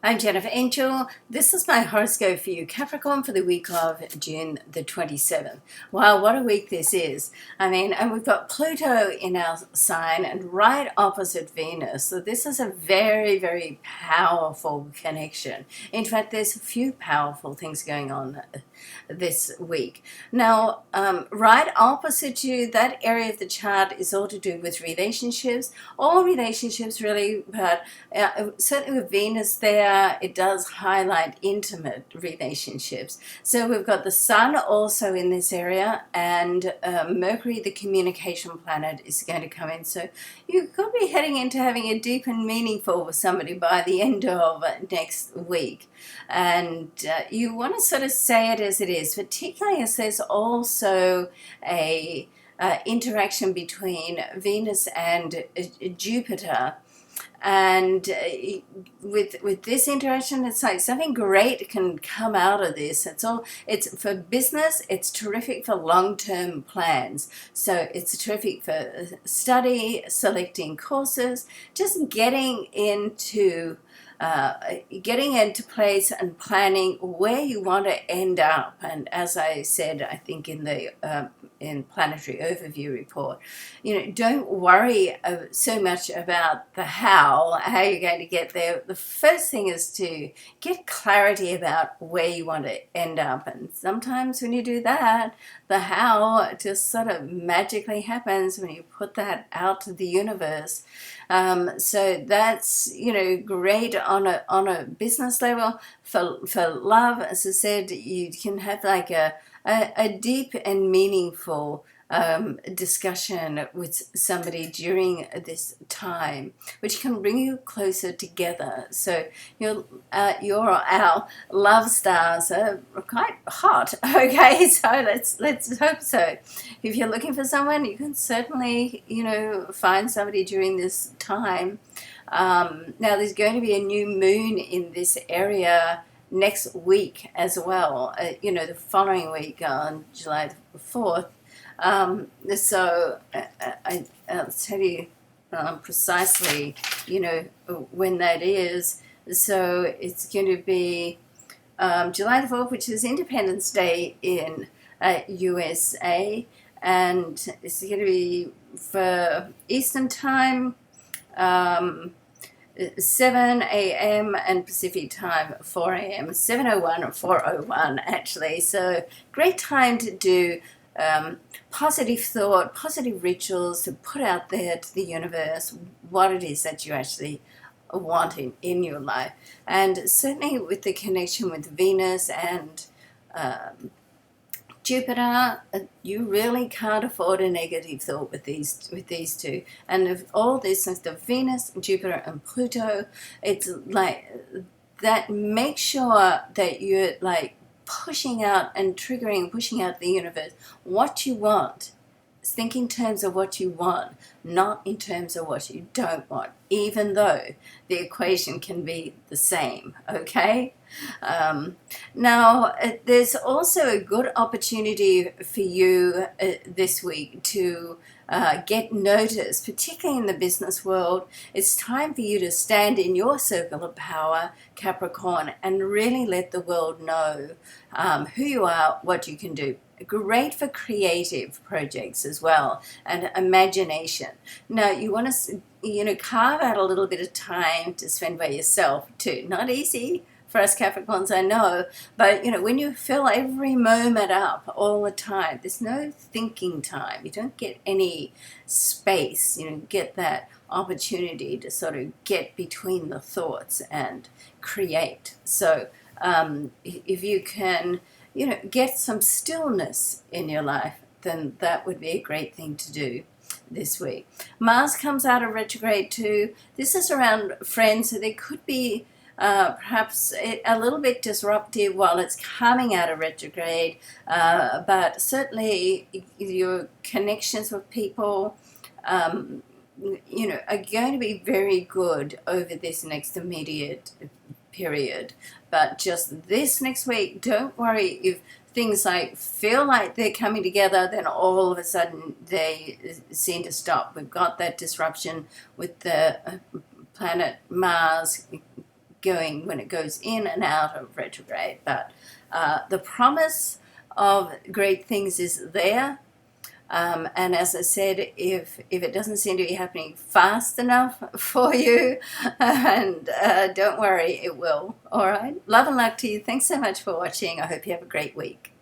I'm Jennifer Angel. This is my horoscope for you, Capricorn, for the week of June the 27th. Wow, what a week this is. And we've got Pluto in our sign and right opposite Venus. So this is a very, very powerful connection. In fact, there's a few powerful things going on this week. Now, right opposite you, that area of the chart is all to do with relationships. All relationships, really, but certainly with Venus there, it does highlight intimate relationships. So we've got the Sun also in this area, and Mercury, the communication planet, is going to come in. So you could be heading into having a deep and meaningful with somebody by the end of next week. And you want to sort of say it as it is, particularly as there's also a interaction between Venus and Jupiter. And with this interaction, it's like something great can come out of this. It's for business, it's terrific for long-term plans. So it's terrific for study, selecting courses, just getting into place and planning where you want to end up. And as I said, I think in the in planetary overview report, don't worry so much about the how you're going to get there. The first thing is to get clarity about where you want to end up. And sometimes when you do that, the how just sort of magically happens when you put that out to the universe. So that's great on a business level. For love, as I said, you can have like a deep and meaningful discussion with somebody during this time, which can bring you closer together. So our love stars are quite hot. Okay, so let's hope so. If you're looking for someone, you can certainly find somebody during this time. Now there's going to be a new moon in this area next week as well, the following week on July the 4th. I'll tell you precisely, when that is. So it's going to be July the 4th, which is Independence Day in USA, and it's going to be for Eastern Time. 7 a.m. and Pacific time 4 a.m. 7:01 or 4:01 actually. So great time to do positive thought, positive rituals, to put out there to the universe what it is that you actually want in your life. And certainly with the connection with Venus and Jupiter, you really can't afford a negative thought with these two. And if all this is the Venus, Jupiter, and Pluto, it's like that. Make sure that you're like pushing out the universe what you want. Think in terms of what you want, not in terms of what you don't want, even though the equation can be the same, okay? Now, there's also a good opportunity for you this week to get noticed, particularly in the business world. It's time for you to stand in your circle of power, Capricorn, and really let the world know who you are, what you can do. Great for creative projects as well, and imagination. Now you want to carve out a little bit of time to spend by yourself too. Not easy for us Capricorns, I know, but when you fill every moment up all the time, there's no thinking time. You don't get any space. Get that opportunity to sort of get between the thoughts and create. So if you can get some stillness in your life, then that would be a great thing to do this week. Mars comes out of retrograde too. This is around friends, so there could be perhaps a little bit disruptive while it's coming out of retrograde, but certainly your connections with people are going to be very good over this next immediate period. But just this next week, don't worry if things like feel like they're coming together, then all of a sudden they seem to stop. We've got that disruption with the planet Mars going when it goes in and out of retrograde. But the promise of great things is there. And as I said, if it doesn't seem to be happening fast enough for you, and don't worry, it will. All right. Love and luck to you. Thanks so much for watching. I hope you have a great week.